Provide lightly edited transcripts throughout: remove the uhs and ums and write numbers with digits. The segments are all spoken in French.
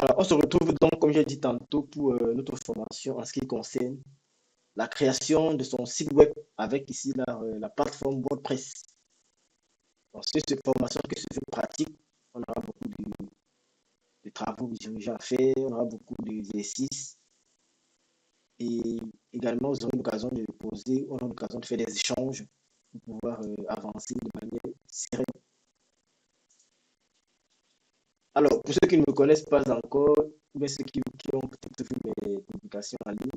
Alors, on se retrouve donc, comme j'ai dit tantôt, pour notre formation en ce qui concerne la création de son site web avec ici la plateforme WordPress. Donc, c'est cette formation que se fait pratique. On aura beaucoup de travaux visuels à faire, on aura beaucoup d'exercices et également, vous aurez l'occasion de poser, on aura l'occasion de faire des échanges pour pouvoir avancer de manière sereine. Alors, pour ceux qui ne me connaissent pas encore, ou bien ceux qui ont peut-être vu mes publications en ligne,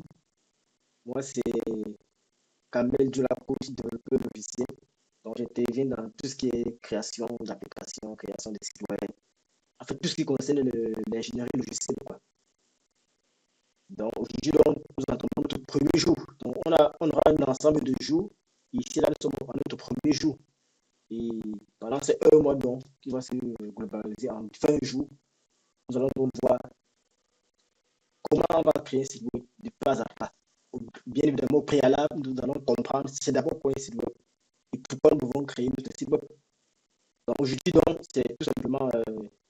moi, c'est Kamel Djoula, coach développeur logiciel. Donc, j'interviens dans tout ce qui est création d'applications, création de sites web. En fait, tout ce qui concerne l'ingénierie logicielle, quoi. Donc, aujourd'hui, nous entamons notre premier jour. Donc, on aura un ensemble de jours. Ici, là, nous sommes à notre premier jour. Et pendant ces un mois, donc, qui va se globaliser en 20 jours, nous allons donc voir comment on va créer un site web de pas à pas. Bien évidemment, au préalable, nous allons comprendre c'est d'abord quoi un site web et pourquoi nous devons créer notre site web. Donc aujourd'hui, c'est tout simplement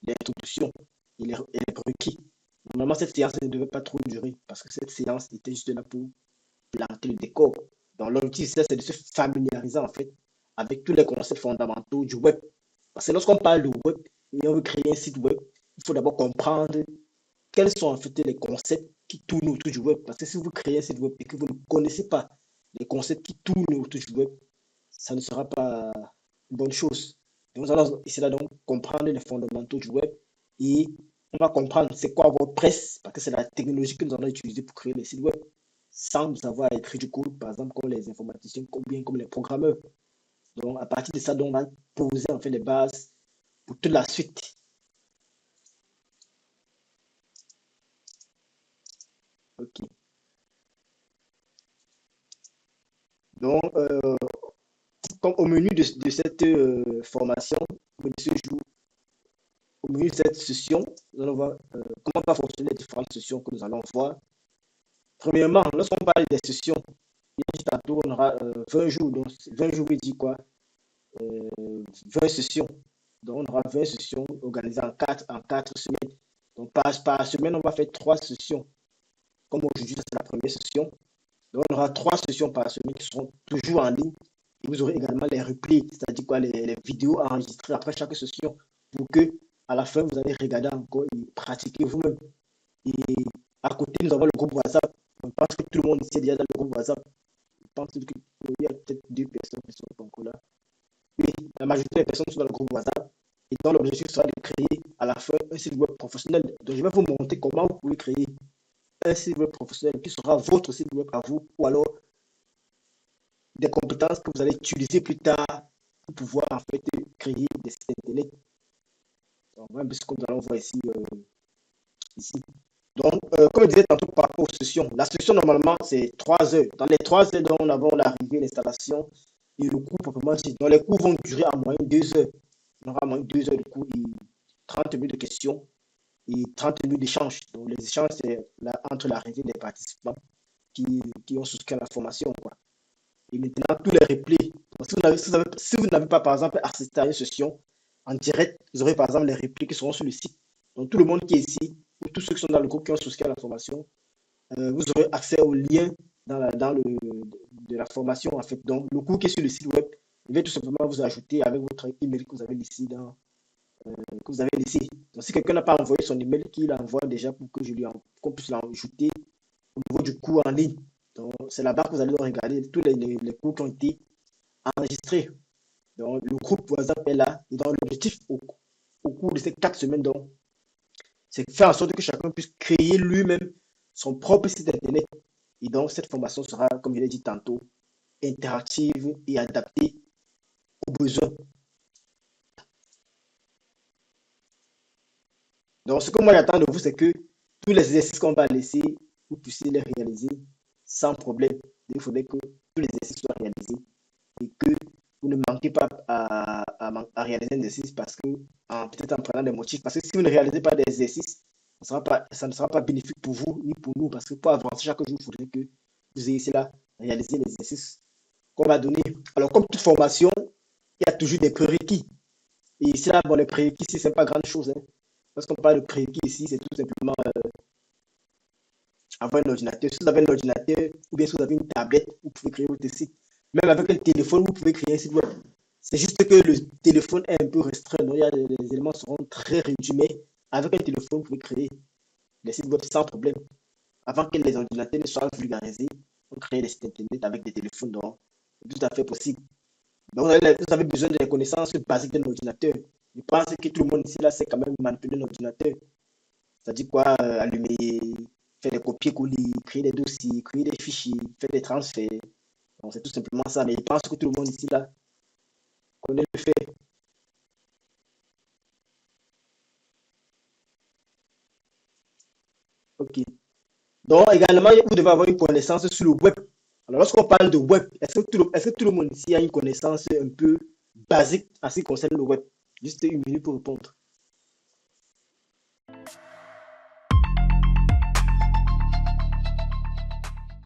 l'introduction et les prérequis. Normalement, cette séance ne devait pas trop durer parce que cette séance était juste là pour planter le décor. Donc l'objectif, c'est de se familiariser en fait avec tous les concepts fondamentaux du web. Parce que lorsqu'on parle de web et on veut créer un site web, il faut d'abord comprendre quels sont en fait les concepts qui tournent autour du web. Parce que si vous créez un site web et que vous ne connaissez pas les concepts qui tournent autour du web, ça ne sera pas une bonne chose. Donc, nous allons essayer donc comprendre les fondamentaux du web et on va comprendre c'est quoi WordPress, parce que c'est la technologie que nous allons utiliser pour créer les sites web, sans savoir écrire du code, par exemple, comme les informaticiens, comme bien comme les programmeurs. Donc, à partir de ça, donc, on va poser en fait les bases pour toute la suite. Ok. Donc, comme au menu de cette formation, de ce jour, au menu de cette session, nous allons voir comment va fonctionner les différentes sessions que nous allons voir. Premièrement, lorsqu'on parle des sessions, tantôt on aura 20 jours. Donc 20 jours veut dire quoi? 20 sessions. Donc on aura 20 sessions organisées en 4 semaines. Donc par semaine, on va faire 3 sessions. Comme aujourd'hui, c'est la première session. Donc on aura 3 sessions par semaine qui seront toujours en ligne. Et vous aurez également les replays, c'est-à-dire quoi, les vidéos enregistrées après chaque session pour que à la fin, vous allez regarder encore et pratiquer vous-même. Et à côté, nous avons le groupe WhatsApp. Je pense que tout le monde ici est déjà dans le groupe WhatsApp. Je pense qu'il y a peut-être 2 personnes qui sont encore là. Oui, la majorité des personnes sont dans le groupe WhatsApp. Et donc, l'objectif sera de créer à la fin un site web professionnel. Donc, je vais vous montrer comment vous pouvez créer un site web professionnel qui sera votre site web à vous, ou alors des compétences que vous allez utiliser plus tard pour pouvoir en fait créer des sites internet. Donc, voilà ce que nous allons voir ici. Ici. Donc, comme je disais tantôt par rapport aux sessions, la session normalement c'est 3 heures. Dans les 3 heures, on avons l'arrivée, l'installation et le cours proprement dit. Donc, les cours vont durer en moyenne 2 heures. On aura en moyenne 2 heures de cours et 30 minutes de questions et 30 minutes d'échanges. Donc, les échanges, c'est entre l'arrivée des participants qui ont souscrit à la formation, quoi. Et maintenant, tous les replays. Donc, si vous n'avez pas, par exemple, assisté à une session en direct, vous aurez, par exemple, les replays qui seront sur le site. Donc, tout le monde qui est ici, ou tous ceux qui sont dans le groupe qui ont souscrit à la formation, vous aurez accès au lien de la formation, en fait. Donc, le cours qui est sur le site web, je vais tout simplement vous ajouter avec votre email que vous avez ici que vous avez laissé. Donc, si quelqu'un n'a pas envoyé son email, qu'il envoie déjà pour que qu'on puisse l'ajouter au niveau du cours en ligne. Donc, c'est là-bas que vous allez regarder tous les cours qui ont été enregistrés. Donc, le groupe WhatsApp est là. Et donc, l'objectif au cours de ces 4 semaines, donc, c'est faire en sorte que chacun puisse créer lui-même son propre site internet. Et donc, cette formation sera, comme je l'ai dit tantôt, interactive et adaptée aux besoins. Donc, ce que moi j'attends de vous, c'est que tous les exercices qu'on va laisser, vous puissiez les réaliser sans problème. Il faudrait que tous les exercices soient réalisés et que vous ne manquez pas à réaliser un exercice parce que, peut-être en prenant des motifs, parce que si vous ne réalisez pas d'exercice, ça ne sera pas bénéfique pour vous ni pour nous, parce que pour avancer chaque jour, il faudrait que vous ayez là, réaliser l'exercice qu'on va donner. Alors, comme toute formation, il y a toujours des prérequis. Et ici, là, bon, les prérequis, ce n'est pas grande chose. Hein. Lorsqu'on parle de prérequis ici, c'est tout simplement avoir un ordinateur. Si vous avez un ordinateur ou bien si vous avez une tablette, vous pouvez créer votre site. Même avec un téléphone, vous pouvez créer un site web. C'est juste que le téléphone est un peu restreint. Donc, les éléments seront très réduits. Mais avec un téléphone, vous pouvez créer des sites web sans problème. Avant que les ordinateurs ne soient vulgarisés, on crée des sites internet avec des téléphones. Donc, c'est tout à fait possible. Donc, vous avez besoin de connaissances basiques d'un ordinateur. Je pense que tout le monde ici, là, sait quand même manipuler un ordinateur. C'est-à-dire quoi, allumer, faire des copier-coller, créer des dossiers, créer des fichiers, faire des transferts. Donc, c'est tout simplement ça. Mais je pense que tout le monde ici, là, connaît le fait. OK. Donc, également, vous devez avoir une connaissance sur le web. Alors, lorsqu'on parle de web, est-ce que tout le monde ici a une connaissance un peu basique en ce qui concerne le web? Juste une minute pour répondre.